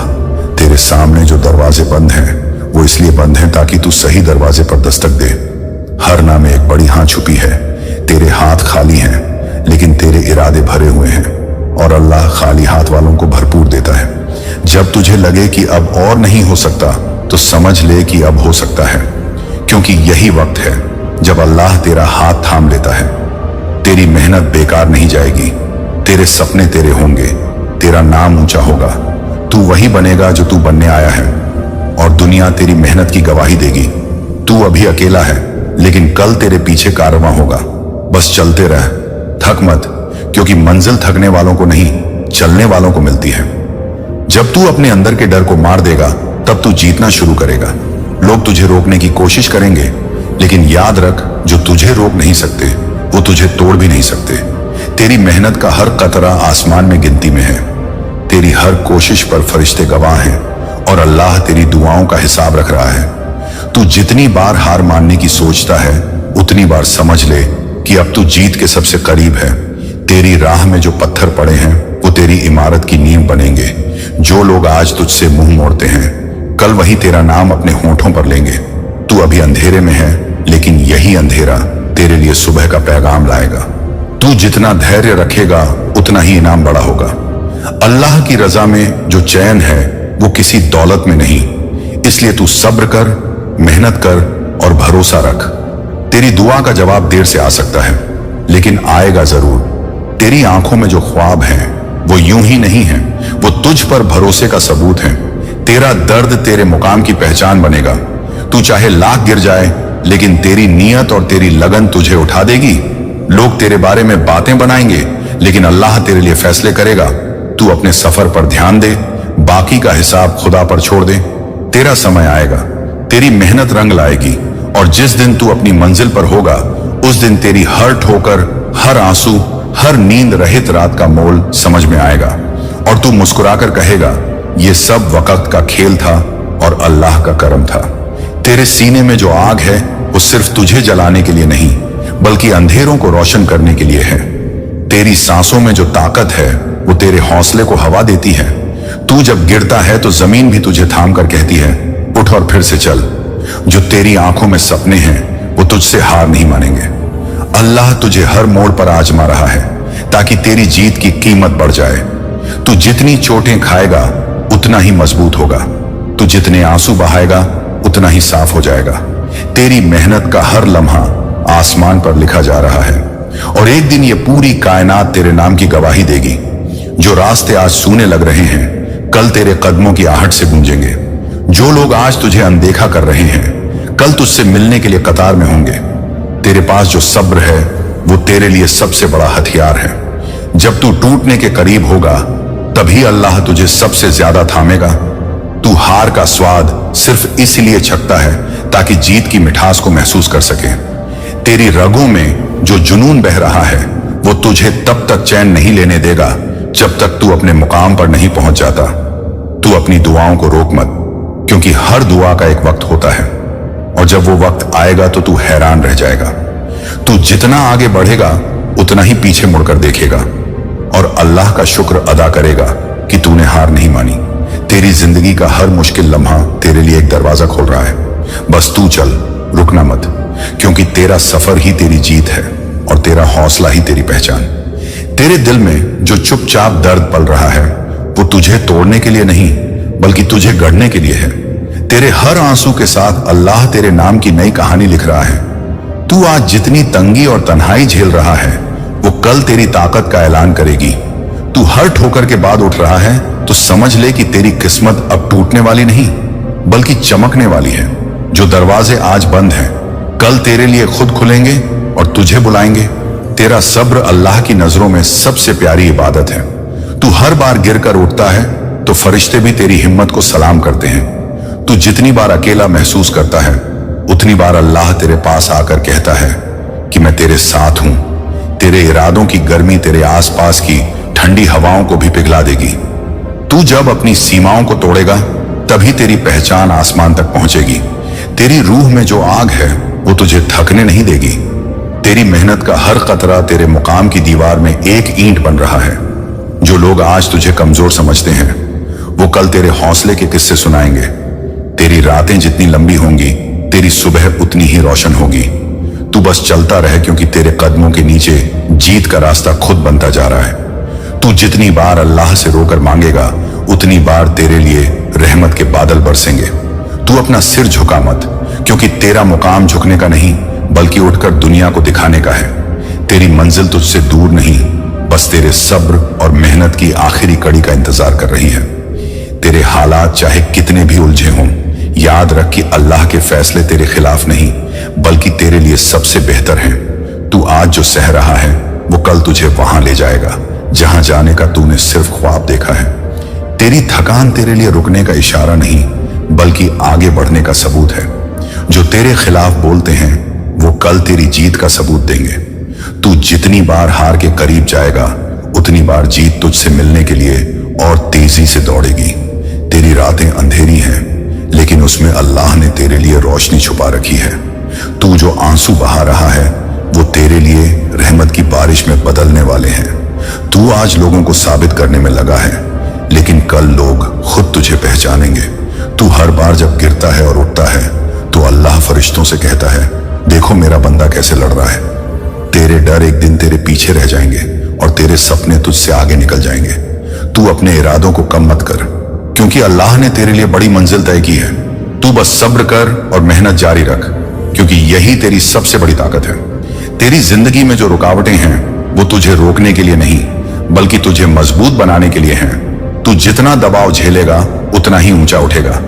S1: तेरे सामने जो दरवाजे बंद हैं वो इसलिए बंद हैं ताकि तू सही दरवाजे पर दस्तक दे। हर ना में एक बड़ी हां छुपी है। तेरे हाथ खाली हैं, लेकिन तेरे इरादे भरे हुए हैं, और अल्लाह खाली हाथ वालों को भरपूर देता है। जब तुझे लगे कि अब और नहीं हो सकता तो समझ ले कि अब हो सकता है, क्योंकि यही वक्त है जब अल्लाह तेरा हाथ थाम लेता है। तेरी मेहनत बेकार नहीं जाएगी, तेरे सपने तेरे होंगे, तेरा नाम ऊंचा होगा। तू वही बनेगा जो तू बनने आया है, और दुनिया तेरी मेहनत की गवाही देगी। तू अभी अकेला है, लेकिन कल तेरे पीछे कारवां होगा। बस चलते रह, थक मत, क्योंकि मंजिल थकने वालों को नहीं, चलने वालों को मिलती है। जब तू अपने अंदर के डर को मार देगा तब तू जीतना शुरू करेगा। लोग तुझे रोकने की कोशिश करेंगे, लेकिन याद रख जो तुझे रोक नहीं सकते वो तुझे तोड़ भी नहीं सकते। तेरी मेहनत का हर कतरा आसमान में गिनती में है। तेरी हर कोशिश पर फरिश्ते गवाह हैं, और अल्लाह तेरी दुआओं का हिसाब रख रहा है। तू जितनी बार हार मानने की सोचता है उतनी बार समझ ले कि अब तू जीत के सबसे करीब है। तेरी राह में जो पत्थर पड़े हैं वो तेरी इमारत की नींव बनेंगे। जो लोग आज तुझसे मुंह मोड़ते हैं कल वही तेरा नाम अपने होठों पर लेंगे। तू अभी अंधेरे में है, लेकिन यही अंधेरा तेरे लिए सुबह का पैगाम लाएगा। तू जितना धैर्य रखेगा उतना ही इनाम बड़ा होगा। अल्लाह की रजा में जो चैन है वो किसी दौलत में नहीं, इसलिए तू सब्र कर, मेहनत कर और भरोसा रख। तेरी दुआ का जवाब देर से आ सकता है, लेकिन आएगा जरूर। तेरी आंखों में जो ख्वाब हैं वो यूं ही नहीं है, वो तुझ पर भरोसे का सबूत है। तेरा दर्द तेरे मुकाम की पहचान बनेगा। तू चाहे लाख गिर जाए, लेकिन तेरी नीयत और तेरी लगन तुझे उठा देगी। लोग तेरे बारे में बातें बनाएंगे, लेकिन अल्लाह तेरे लिए फैसले करेगा। तू अपने सफर पर ध्यान दे, बाकी का हिसाब खुदा पर छोड़ दे। तेरा समय आएगा, तेरी मेहनत रंग लाएगी, और जिस दिन तू अपनी मंजिल पर होगा उस दिन तेरी हर ठोकर, हर आंसू, हर नींद रहित रात का मोल समझ में आएगा, और तू मुस्कुराकर कहेगा ये सब वक्त का खेल था और अल्लाह का करम था। तेरे सीने में जो आग है वो सिर्फ तुझे जलाने के लिए नहीं बल्कि अंधेरों को रोशन करने के लिए है। तेरी सांसों में जो ताकत है वो तेरे हौसले को हवा देती है। तू जब गिरता है तो जमीन भी तुझे थाम कर कहती है, उठ और फिर से चल। जो तेरी आंखों में सपने हैं वो तुझसे हार नहीं मानेंगे। अल्लाह तुझे हर मोड़ पर आजमा रहा है ताकि तेरी जीत की कीमत बढ़ जाए। तू जितनी चोटें खाएगा उतना ही मजबूत होगा। तू जितने आंसू बहाएगा उतना ही साफ हो जाएगा। तेरी मेहनत का हर लम्हा आसमान पर लिखा जा रहा है और एक दिन ये पूरी कायनात तेरे नाम की गवाही देगी। जो रास्ते आज सूने लग रहे हैं कल तेरे कदमों की आहट से गूंजेंगे। जो लोग आज तुझे अनदेखा कर रहे हैं कल तुझसे मिलने के लिए कतार में होंगे। तेरे पास जो सब्र है वो तेरे लिए सबसे बड़ा हथियार है। जब तू टूटने के करीब होगा तभी अल्लाह तुझे सबसे ज्यादा थामेगा। तू हार का स्वाद सिर्फ इसलिए चखता है ताकि जीत की मिठास को महसूस कर सके। तेरी रगों में जो जुनून बह रहा है वो तुझे तब तक चैन नहीं लेने देगा जब तक तू अपने मुकाम पर नहीं पहुंच जाता। तू अपनी दुआओं को रोक मत, क्योंकि हर दुआ का एक वक्त होता है और जब वो वक्त आएगा तो तू हैरान रह जाएगा। तू जितना आगे बढ़ेगा उतना ही पीछे मुड़कर देखेगा और अल्लाह का शुक्र अदा करेगा कि तूने हार नहीं मानी। तेरी जिंदगी का हर मुश्किल लम्हा तेरे लिए एक दरवाजा खोल रहा है। बस तू चल, रुकना मत, क्योंकि तेरा सफर ही तेरी जीत है और तेरा हौसला ही तेरी पहचान। तेरे दिल में जो चुपचाप दर्द पल रहा है वो तुझे तोड़ने के लिए नहीं बल्कि तुझे गढ़ने के लिए है। तेरे हर आंसू के साथ अल्लाह तेरे नाम की नई कहानी लिख रहा है। तू आज जितनी तंगी और तन्हाई झेल रहा है वो कल तेरी ताकत का ऐलान करेगी। तू हर ठोकर के बाद उठ रहा है तो समझ ले कि तेरी किस्मत अब टूटने वाली नहीं बल्कि चमकने वाली है। जो दरवाजे आज बंद हैं कल तेरे लिए खुद खुलेंगे और तुझे बुलाएंगे। तेरा सब्र अल्लाह की नजरों में सबसे प्यारी इबादत है। तू हर बार गिरकर उठता है तो फरिश्ते भी तेरी हिम्मत को सलाम करते हैं। तू जितनी बार अकेला महसूस करता है उतनी बार अल्लाह तेरे पास आकर कहता है कि मैं तेरे साथ हूं। तेरे इरादों की गर्मी तेरे आसपास की ठंडी हवाओं को भी पिघला देगी। तू जब अपनी सीमाओं को तोड़ेगा तभी तेरी पहचान आसमान तक पहुंचेगी। तेरी रूह में जो आग है वो तुझे थकने नहीं देगी। तेरी मेहनत का हर कतरा तेरे मुकाम की दीवार में एक ईंट बन रहा है। जो लोग आज तुझे कमजोर समझते हैं वो कल तेरे हौसले के किस्से सुनाएंगे। तेरी रातें जितनी लंबी होंगी तेरी सुबह उतनी ही रोशन होगी। तू बस चलता रहे, क्योंकि तेरे कदमों के नीचे जीत का रास्ता खुद बनता जा रहा है। तू जितनी बार अल्लाह से रोकर मांगेगा उतनी बार तेरे लिए रहमत के बादल बरसेंगे। तू अपना सिर झुका मत, क्योंकि तेरा मुकाम झुकने का नहीं बल्कि उठकर दुनिया को दिखाने का है। तेरी मंजिल तुझसे दूर नहीं, बस तेरे सब्र और मेहनत की आखिरी कड़ी का इंतजार कर रही है। तेरे हालात चाहे कितने भी उलझे हों, याद रख कि अल्लाह के फैसले तेरे खिलाफ नहीं बल्कि तेरे लिए सबसे बेहतर हैं। तू आज जो सह रहा है वो कल तुझे वहां ले जाएगा जहां जाने का तूने सिर्फ ख्वाब देखा है। तेरी थकान तेरे लिए रुकने का इशारा नहीं बल्कि आगे बढ़ने का सबूत है। जो तेरे खिलाफ बोलते हैं वो कल तेरी जीत का सबूत देंगे। तू जितनी बार हार के करीब जाएगा उतनी बार जीत तुझसे मिलने के लिए और तेजी से दौड़ेगी। तेरी रातें अंधेरी हैं लेकिन उसमें अल्लाह ने तेरे लिए रोशनी छुपा रखी है। तू जो आंसू बहा रहा है वो तेरे लिए रहमत की बारिश में बदलने वाले हैं। तू आज लोगों को साबित करने में लगा है, लेकिन कल लोग खुद तुझे पहचानेंगे। तू हर बार जब गिरता है और उठता है तो अल्लाह फरिश्तों से कहता है, देखो मेरा बंदा कैसे लड़ रहा है। तेरे डर एक दिन तेरे पीछे रह जाएंगे और तेरे सपने तुझसे आगे निकल जाएंगे। तू अपने इरादों को कम मत कर, क्योंकि अल्लाह ने तेरे लिए बड़ी मंजिल तय की है। तू बस सब्र कर और मेहनत जारी रख, क्योंकि यही तेरी सबसे बड़ी ताकत है। तेरी जिंदगी में जो रुकावटें हैं वो तुझे रोकने के लिए नहीं बल्कि तुझे मजबूत बनाने के लिए हैं। तू जितना दबाव झेलेगा उतना ही ऊंचा उठेगा।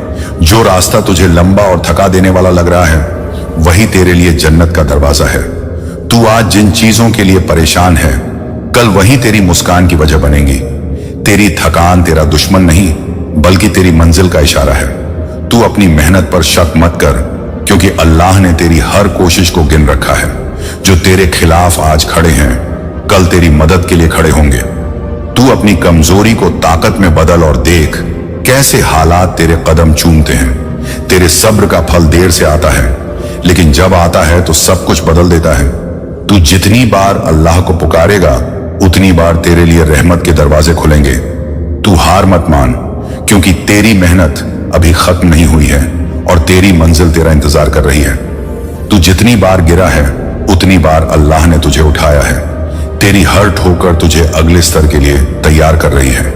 S1: जो रास्ता तुझे लंबा और थका देने वाला लग रहा है वही तेरे लिए जन्नत का दरवाजा है। तू आज जिन चीजों के लिए परेशान है कल वही तेरी मुस्कान की वजह बनेंगी। तेरी थकान तेरा दुश्मन नहीं बल्कि तेरी मंजिल का इशारा है। तू अपनी मेहनत पर शक मत कर, क्योंकि अल्लाह ने तेरी हर कोशिश को गिन रखा है। जो तेरे खिलाफ आज खड़े हैं कल तेरी मदद के लिए खड़े होंगे। तू अपनी कमजोरी को ताकत में बदल और देख कैसे हालात तेरे कदम चूमते हैं। तेरे सब्र का फल देर से आता है, लेकिन जब आता है तो सब कुछ बदल देता है। तू जितनी बार अल्लाह को पुकारेगा, उतनी बार तेरे लिए रहमत के दरवाजे खुलेंगे। तू हार मत मान, क्योंकि तेरी मेहनत अभी खत्म नहीं हुई है और तेरी मंजिल तेरा इंतजार कर रही है। तू जितनी बार गिरा है, उतनी बार अल्लाह ने तुझे उठाया है। तेरी हर ठोकर तुझे अगले स्तर के लिए तैयार कर रही है।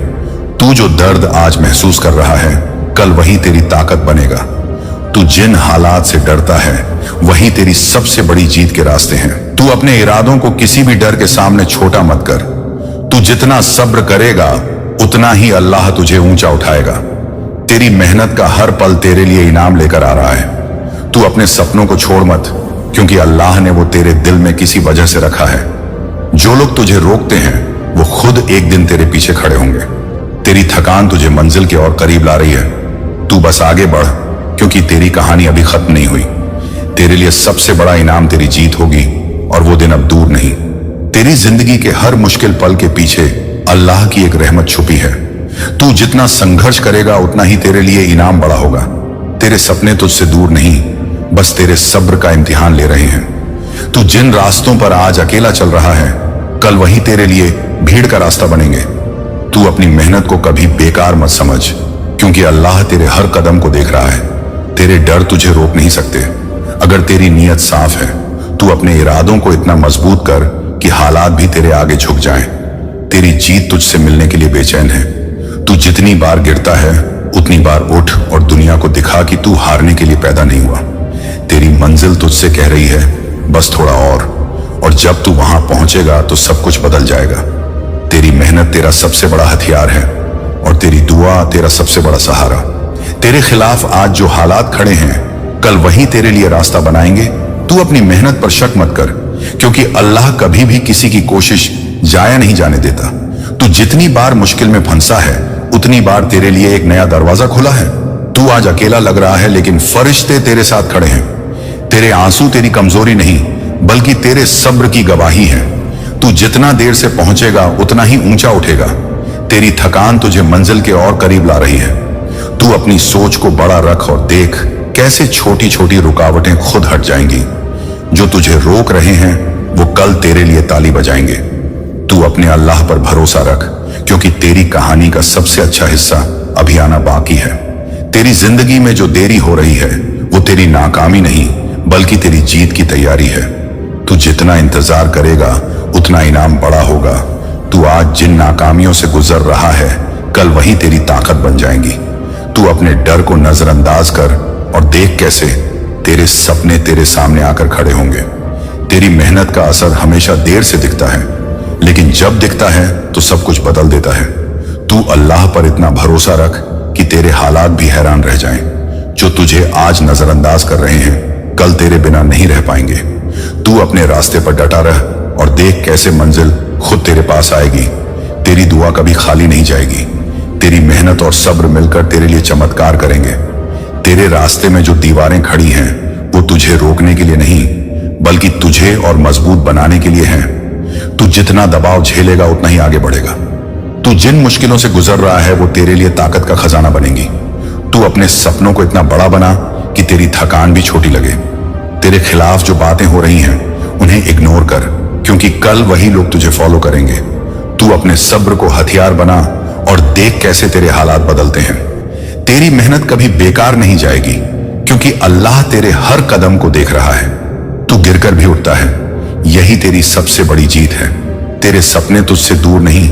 S1: तू जो दर्द आज महसूस कर रहा है, कल वही तेरी ताकत बनेगा। तू जिन हालात से डरता है, वही तेरी सबसे बड़ी जीत के रास्ते हैं। तू अपने इरादों को किसी भी डर के सामने छोटा मत कर। तू जितना सब्र करेगा, उतना ही अल्लाह तुझे ऊंचा उठाएगा। तेरी मेहनत का हर पल तेरे लिए इनाम लेकर आ रहा है। तू अपने सपनों को छोड़ मत, क्योंकि अल्लाह ने वो तेरे दिल में किसी वजह से रखा है। जो लोग तुझे रोकते हैं, वो खुद एक दिन तेरे पीछे खड़े होंगे। तेरी थकान तुझे मंजिल के और करीब ला रही है। तू बस आगे बढ़, क्योंकि तेरी कहानी अभी खत्म नहीं हुई। तेरे लिए सबसे बड़ा इनाम तेरी जीत होगी, और वो दिन अब दूर नहीं। तेरी जिंदगी के हर मुश्किल पल के पीछे अल्लाह की एक रहमत छुपी है। तू जितना संघर्ष करेगा, उतना ही तेरे लिए इनाम बड़ा होगा। तेरे सपने तुझसे दूर नहीं, बस तेरे सब्र का इम्तिहान ले रहे हैं। तू जिन रास्तों पर आज अकेला चल रहा है, कल वही तेरे लिए भीड़ का रास्ता बनेंगे। तू अपनी मेहनत को कभी बेकार मत समझ, क्योंकि अल्लाह तेरे हर कदम को देख रहा है। तेरे डर तुझे रोक नहीं सकते। अगर तेरी नीयत साफ है, तू अपने इरादों को इतना मजबूत कर कि हालात भी तेरे आगे झुक जाएं। तेरी जीत तुझसे मिलने के लिए बेचैन है। तू जितनी बार गिरता है, उतनी बार उठ और दुनिया को दिखा कि तू हारने के लिए पैदा नहीं हुआ। तेरी मंजिल तुझसे कह रही है, बस थोड़ा और जब तू वहां पहुंचेगा तो सब कुछ बदल जाएगा। तेरी मेहनत तेरा सबसे बड़ा हथियार है, और तेरी दुआ तेरा सबसे बड़ा सहारा। तेरे खिलाफ आज जो हालात खड़े हैं, कल वही तेरे लिए रास्ता बनाएंगे। तू अपनी मेहनत पर शक मत कर, क्योंकि अल्लाह कभी भी किसी की कोशिश जाया नहीं जाने देता। तू जितनी बार मुश्किल में फंसा है, उतनी बार तेरे लिए एक नया दरवाजा खुला है। तू आज अकेला लग रहा है, लेकिन फरिश्ते तेरे साथ खड़े हैं। तेरे आंसू तेरी कमजोरी नहीं, बल्कि तेरे सब्र की गवाही है। तू जितना देर से पहुंचेगा, उतना ही ऊंचा उठेगा। तेरी थकान तुझे मंजिल के और करीब ला रही है। तू अपनी सोच को बड़ा रख और देख कैसे छोटी छोटी रुकावटें खुद हट जाएंगी। जो तुझे रोक रहे हैं, वो कल तेरे लिए ताली बजाएंगे। तू अपने अल्लाह पर भरोसा रख, क्योंकि तेरी कहानी का सबसे अच्छा हिस्सा अभी आना बाकी है। तेरी जिंदगी में जो देरी हो रही है, वो तेरी नाकामी नहीं, बल्कि तेरी जीत की तैयारी है। तू जितना इंतजार करेगा, उतना इनाम बड़ा होगा। तू आज जिन नाकामियों से गुजर रहा है, कल वही तेरी ताकत बन जाएंगी। तू अपने डर को नजरअंदाज कर और देख कैसे तेरे सपने तेरे सामने आकर खड़े होंगे। तेरी मेहनत का असर हमेशा देर से दिखता है, लेकिन जब दिखता है तो सब कुछ बदल देता है। तू अल्लाह पर इतना भरोसा रख कि तेरे हालात भी हैरान रह जाएं। जो तुझे आज नजरअंदाज कर रहे हैं, कल तेरे बिना नहीं रह पाएंगे। तू अपने रास्ते पर डटा रह और देख कैसे मंजिल खुद तेरे पास आएगी। तेरी दुआ कभी खाली नहीं जाएगी। तेरी मेहनत और सब्र मिलकर तेरे लिए चमत्कार करेंगे। तेरे रास्ते में जो दीवारें खड़ी हैं, वो तुझे रोकने के लिए नहीं, बल्कि तुझे और मजबूत बनाने के लिए हैं। तू जितना दबाव झेलेगा, उतना ही आगे बढ़ेगा। तू जिन मुश्किलों से गुजर रहा है, वो तेरे लिए ताकत का खजाना बनेंगी। तू अपने सपनों को इतना बड़ा बना कि तेरी थकान भी छोटी लगे। तेरे खिलाफ जो बातें हो रही हैं, उन्हें इग्नोर कर, क्योंकि कल वही लोग तुझे फॉलो करेंगे। तू अपने सब्र को हथियार बना और देख कैसे तेरे हालात बदलते हैं। तेरी मेहनत कभी बेकार नहीं जाएगी, क्योंकि अल्लाह तेरे हर कदम को देख रहा है। तू गिरकर भी उठता है, यही तेरी सबसे बड़ी जीत है। तेरे सपने तुझसे दूर नहीं,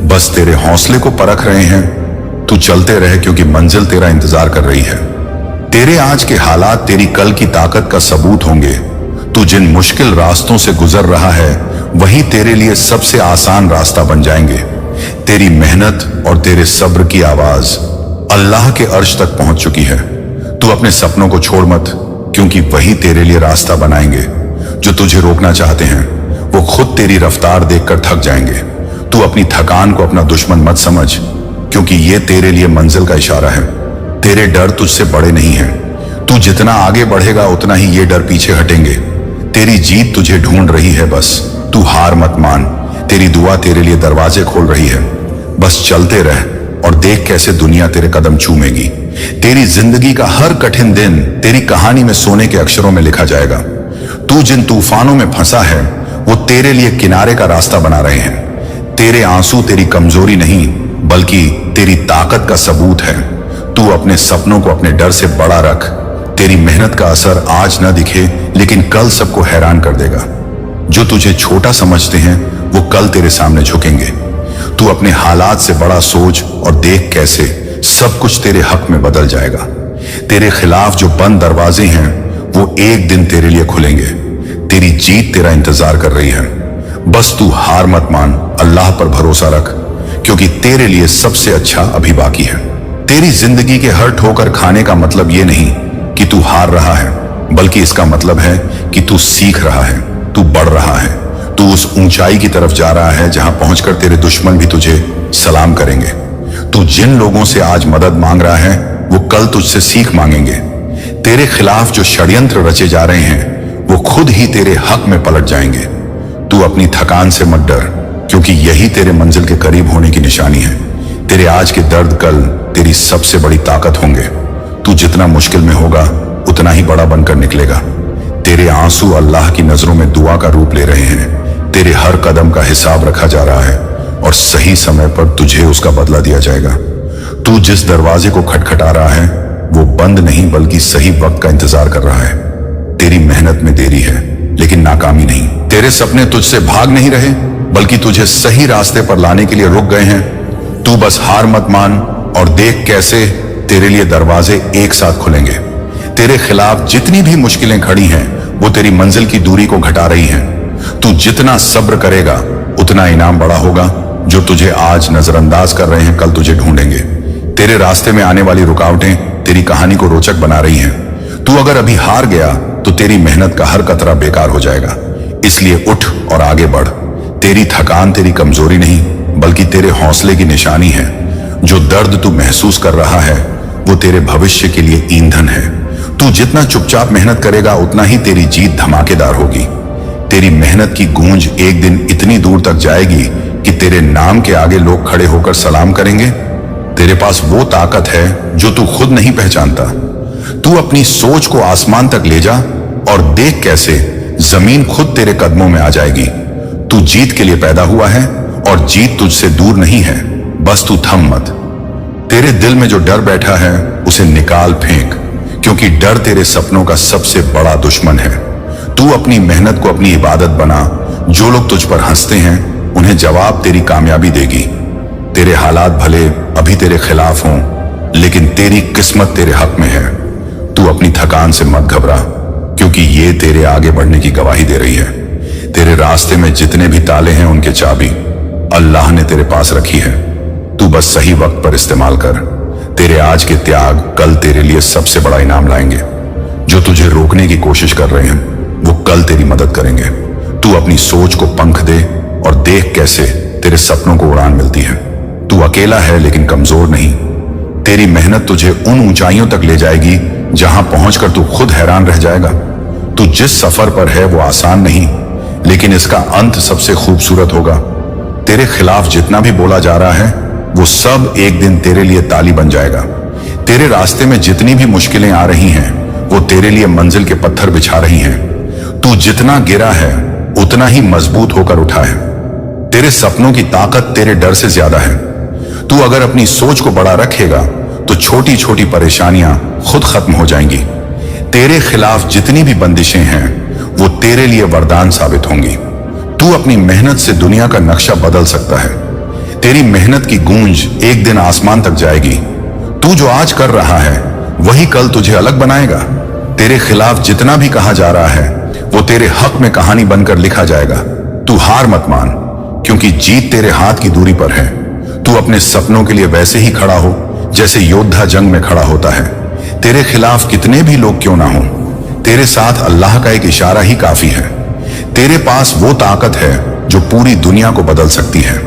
S1: बस तेरे हौसले को परख रहे हैं। तू चलते रहे, क्योंकि मंजिल तेरा इंतजार कर रही है। तेरे आज के हालात तेरी कल की ताकत का सबूत होंगे। तू जिन मुश्किल रास्तों से गुजर रहा है, वही तेरे लिए सबसे आसान रास्ता बन जाएंगे। तेरी मेहनत और तेरे सब्र की आवाज अल्लाह के अर्श तक पहुंच चुकी है। तू अपने सपनों को छोड़ मत, क्योंकि वही तेरे लिए रास्ता बनाएंगे। जो तुझे रोकना चाहते हैं, वो खुद तेरी रफ्तार देखकर थक जाएंगे। तू अपनी थकान को अपना दुश्मन मत समझ, क्योंकि ये तेरे लिए मंजिल का इशारा है। तेरे डर तुझसे बड़े नहीं हैं। तू जितना आगे बढ़ेगा, उतना ही ये डर पीछे हटेंगे। तेरी जीत तुझे ढूंढ रही है, बस तू हार मत मान। तेरी दुआ तेरे लिए दरवाजे खोल रही है। बस चलते रह और देख कैसे दुनिया तेरे कदम चूमेगी। तेरी जिंदगी का हर कठिन दिन तेरी कहानी में सोने के अक्षरों में लिखा जाएगा। तू जिन तूफानों में फंसा है वो तेरे लिए किनारे का रास्ता बना रहे हैं। तेरे आंसू तेरी कमजोरी नहीं बल्कि तेरी ताकत का सबूत है। तू अपने सपनों को अपने डर से बड़ा रख। तेरी मेहनत का असर आज न दिखे लेकिन कल सबको हैरान कर देगा। जो तुझे छोटा समझते हैं वो कल तेरे सामने झुकेंगे। तू अपने हालात से बड़ा सोच और देख कैसे सब कुछ तेरे हक में बदल जाएगा। तेरे खिलाफ जो बंद दरवाजे हैं वो एक दिन तेरे लिए खुलेंगे। तेरी जीत तेरा इंतजार कर रही है। बस तू हार मत मान, अल्लाह पर भरोसा रख, क्योंकि तेरे लिए सबसे अच्छा अभी बाकी है। तेरी जिंदगी के हर ठोकर खाने का मतलब ये नहीं कि तू हार रहा है, बल्कि इसका मतलब है कि तू सीख रहा है, तू बढ़ रहा है। तू उस ऊंचाई की तरफ जा रहा है जहां पहुंचकर तेरे दुश्मन भी तुझे सलाम करेंगे। तू जिन लोगों से आज मदद मांग रहा है वो कल तुझसे सीख मांगेंगे। तेरे खिलाफ जो षड्यंत्र रचे जा रहे हैं वो खुद ही तेरे हक में पलट जाएंगे। तू अपनी थकान से मत डर, क्योंकि यही तेरे मंजिल के करीब होने की निशानी है। तेरे आज के दर्द कल तेरी सबसे बड़ी ताकत होंगे। तू जितना मुश्किल में होगा उतना ही बड़ा बनकर निकलेगा। तेरे आंसू अल्लाह की नजरों में दुआ का रूप ले रहे हैं। तेरे हर कदम का हिसाब रखा जा रहा है और सही समय पर तुझे उसका बदला दिया जाएगा। तू जिस दरवाजे को खटखटा रहा है वो बंद नहीं बल्कि सही वक्त का इंतजार कर रहा है। तेरी मेहनत में देरी है लेकिन नाकामी नहीं। तेरे सपने तुझसे भाग नहीं रहे बल्कि तुझे सही रास्ते पर लाने के लिए रुक गए हैं। तू बस हार मत मान और देख कैसे तेरे लिए दरवाजे एक साथ खुलेंगे। तेरे खिलाफ जितनी भी मुश्किलें खड़ी हैं वो तेरी मंजिल की दूरी को घटा रही हैं। तू जितना सब्र करेगा उतना इनाम बड़ा होगा। जो तुझे आज नजरअंदाज कर रहे हैं कल तुझे ढूंढेंगे। तेरे रास्ते में आने वाली रुकावटें तेरी कहानी को रोचक बना रही हैं। तू अगर अभी हार गया तो तेरी मेहनत का हर कतरा बेकार हो जाएगा। इसलिए उठ और आगे बढ़। तेरी थकान तेरी कमजोरी नहीं बल्कि तेरे हौसले की निशानी है। जो दर्द तू महसूस कर रहा है वो तेरे भविष्य के लिए ईंधन है। तू जितना चुपचाप मेहनत करेगा उतना ही तेरी जीत धमाकेदार होगी। तेरी मेहनत की गूंज एक दिन इतनी दूर तक जाएगी कि तेरे नाम के आगे लोग खड़े होकर सलाम करेंगे। तेरे पास वो ताकत है जो तू खुद नहीं पहचानता। तू अपनी सोच को आसमान तक ले जा और देख कैसे जमीन खुद तेरे कदमों में आ जाएगी। तू जीत के लिए पैदा हुआ है और जीत तुझसे दूर नहीं है। बस तू थम मत। तेरे दिल में जो डर बैठा है उसे निकाल फेंक, क्योंकि डर तेरे सपनों का सबसे बड़ा दुश्मन है। तू अपनी मेहनत को अपनी इबादत बना। जो लोग तुझ पर हंसते हैं उन्हें जवाब तेरी कामयाबी देगी। तेरे हालात भले अभी तेरे खिलाफ हों लेकिन तेरी किस्मत तेरे हक में है। तू अपनी थकान से मत घबरा, क्योंकि ये तेरे आगे बढ़ने की गवाही दे रही है। तेरे रास्ते में जितने भी ताले हैं उनके चाबी अल्लाह ने तेरे पास रखी है। तू बस सही वक्त पर इस्तेमाल कर। तेरे आज के त्याग कल तेरे लिए सबसे बड़ा इनाम लाएंगे। जो तुझे रोकने की कोशिश कर रहे हैं वो कल तेरी मदद करेंगे। तू अपनी सोच को पंख दे और देख कैसे तेरे सपनों को उड़ान मिलती है। तू अकेला है लेकिन कमजोर नहीं। तेरी मेहनत तुझे उन ऊंचाइयों तक ले जाएगी जहां पहुंचकर तू खुद हैरान रह जाएगा। तू जिस सफर पर है वो आसान नहीं, लेकिन इसका अंत सबसे खूबसूरत होगा। तेरे खिलाफ जितना भी बोला जा रहा है वो सब एक दिन तेरे लिए ताली बन जाएगा। तेरे रास्ते में जितनी भी मुश्किलें आ रही हैं वो तेरे लिए मंजिल के पत्थर बिछा रही हैं। तू जितना गिरा है उतना ही मजबूत होकर उठा है। तेरे सपनों की ताकत तेरे डर से ज्यादा है। तू अगर अपनी सोच को बड़ा रखेगा तो छोटी छोटी परेशानियां खुद खत्म हो जाएंगी। तेरे खिलाफ जितनी भी बंदिशें हैं वो तेरे लिए वरदान साबित होंगी। तू अपनी मेहनत से दुनिया का नक्शा बदल सकता है। तेरी मेहनत की गूंज एक दिन आसमान तक जाएगी। तू जो आज कर रहा है वही कल तुझे अलग बनाएगा। तेरे खिलाफ जितना भी कहा जा रहा है वो तेरे हक में कहानी बनकर लिखा जाएगा। तू हार मत मान, क्योंकि जीत तेरे हाथ की दूरी पर है। तू अपने सपनों के लिए वैसे ही खड़ा हो जैसे योद्धा जंग में खड़ा होता है। तेरे खिलाफ कितने भी लोग क्यों ना हो, तेरे साथ अल्लाह का एक इशारा ही काफी है। तेरे पास वो ताकत है जो पूरी दुनिया को बदल सकती है।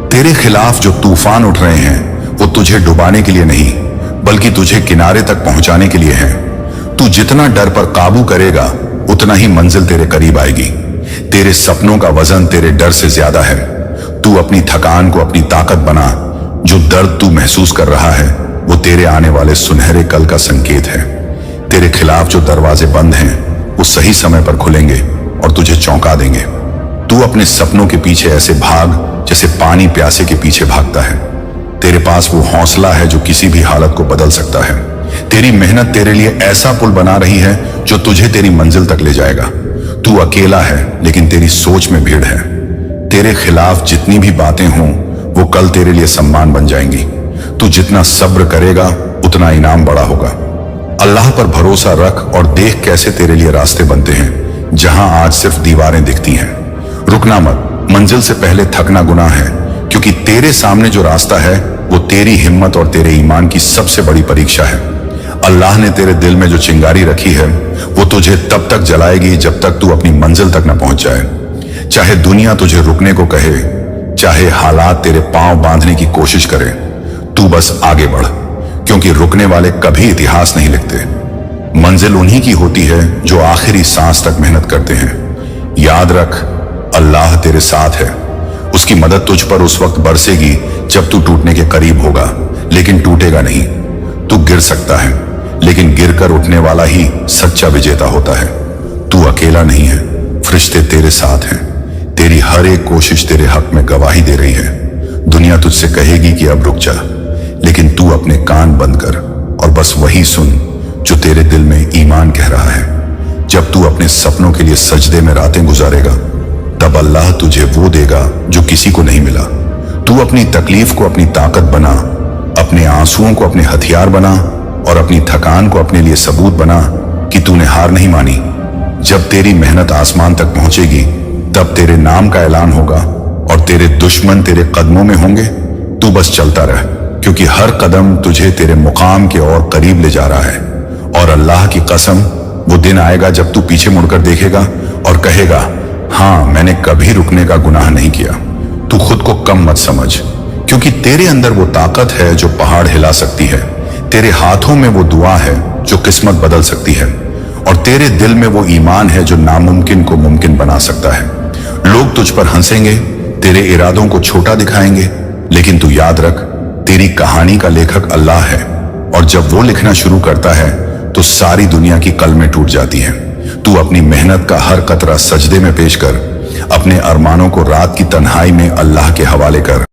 S1: तेरे खिलाफ जो तूफान उठ रहे हैं वो तुझे डुबाने के लिए नहीं बल्कि तुझे किनारे तक पहुंचाने के लिए है। तू जितना डर पर काबू करेगा उतना ही मंजिल तेरे करीब आएगी। तेरे सपनों का वजन तेरे डर से ज्यादा है। तू अपनी थकान को अपनी ताकत बना। जो दर्द तू महसूस कर रहा है वो तेरे आने वाले सुनहरे कल का संकेत है। तेरे खिलाफ जो दरवाजे बंद हैं वो सही समय पर खुलेंगे और तुझे चौंका देंगे। तू अपने सपनों के पीछे ऐसे भाग जैसे पानी प्यासे के पीछे भागता है। तेरे पास वो हौसला है जो किसी भी हालत को बदल सकता है। तेरी मेहनत तेरे लिए ऐसा पुल बना रही है जो तुझे तेरी मंजिल तक ले जाएगा। तू अकेला है लेकिन तेरी सोच में भीड़ है। तेरे खिलाफ जितनी भी बातें हों वो कल तेरे लिए सम्मान बन जाएंगी। तू जितना सब्र करेगा उतना इनाम बड़ा होगा। अल्लाह पर भरोसा रख और देख कैसे तेरे लिए रास्ते बनते हैं जहां आज सिर्फ दीवारें दिखती हैं। रुकना मत, मंजिल से पहले थकना गुनाह है, क्योंकि तेरे सामने जो रास्ता है वो तेरी हिम्मत और तेरे ईमान की सबसे बड़ी परीक्षा है। अल्लाह ने तेरे दिल में जो चिंगारी रखी है वो तुझे तब तक जलाएगी जब तक तू अपनी मंजिल तक न पहुंच जाए। चाहे दुनिया तुझे रुकने को कहे, चाहे हालात तेरे पांव बांधने की कोशिश करें, तू बस आगे बढ़, क्योंकि रुकने वाले कभी इतिहास नहीं लिखते। मंजिल उन्हीं की होती है जो आखिरी सांस तक मेहनत करते हैं। याद रख, अल्लाह तेरे साथ है। उसकी मदद तुझ पर उस वक्त बरसेगी जब तू टूटने के करीब होगा, लेकिन टूटेगा नहीं। तू गिर सकता है, लेकिन गिरकर उठने वाला ही सच्चा विजेता होता है। तू अकेला नहीं है, फरिश्ते तेरे साथ हैं। तेरी हर एक कोशिश तेरे हक में गवाही दे रही है। दुनिया तुझसे कहेगी कि अब रुक जा, लेकिन तू अपने कान बंद कर और बस वही सुन जो तेरे दिल में ईमान कह रहा है। जब तू अपने सपनों के लिए सजदे में रातें गुजारेगा, तब अल्लाह तुझे वो देगा जो किसी को नहीं मिला। तू अपनी तकलीफ को अपनी ताकत बना, अपने आंसुओं को अपने हथियार बना और अपनी थकान को अपने लिए सबूत बना कि तूने हार नहीं मानी। जब तेरी मेहनत आसमान तक पहुंचेगी तब तेरे नाम का ऐलान होगा और तेरे दुश्मन तेरे कदमों में होंगे। तू बस चलता रह, क्योंकि हर कदम तुझे तेरे मुकाम के और करीब ले जा रहा है। और अल्लाह की कसम, वो दिन आएगा जब तू पीछे मुड़कर देखेगा और कहेगा, हाँ, मैंने कभी रुकने का गुनाह नहीं किया। तू खुद को कम मत समझ, क्योंकि तेरे अंदर वो ताकत है जो पहाड़ हिला सकती है। तेरे हाथों में वो दुआ है जो किस्मत बदल सकती है, और तेरे दिल में वो ईमान है जो नामुमकिन को मुमकिन बना सकता है। लोग तुझ पर हंसेंगे, तेरे इरादों को छोटा दिखाएंगे, लेकिन तू याद रख, तेरी कहानी का लेखक अल्लाह है, और जब वो लिखना शुरू करता है तो सारी दुनिया की कलमें टूट जाती हैं। तू अपनी मेहनत का हर कतरा सजदे में पेश कर, अपने अरमानों को रात की तन्हाई में अल्लाह के हवाले कर।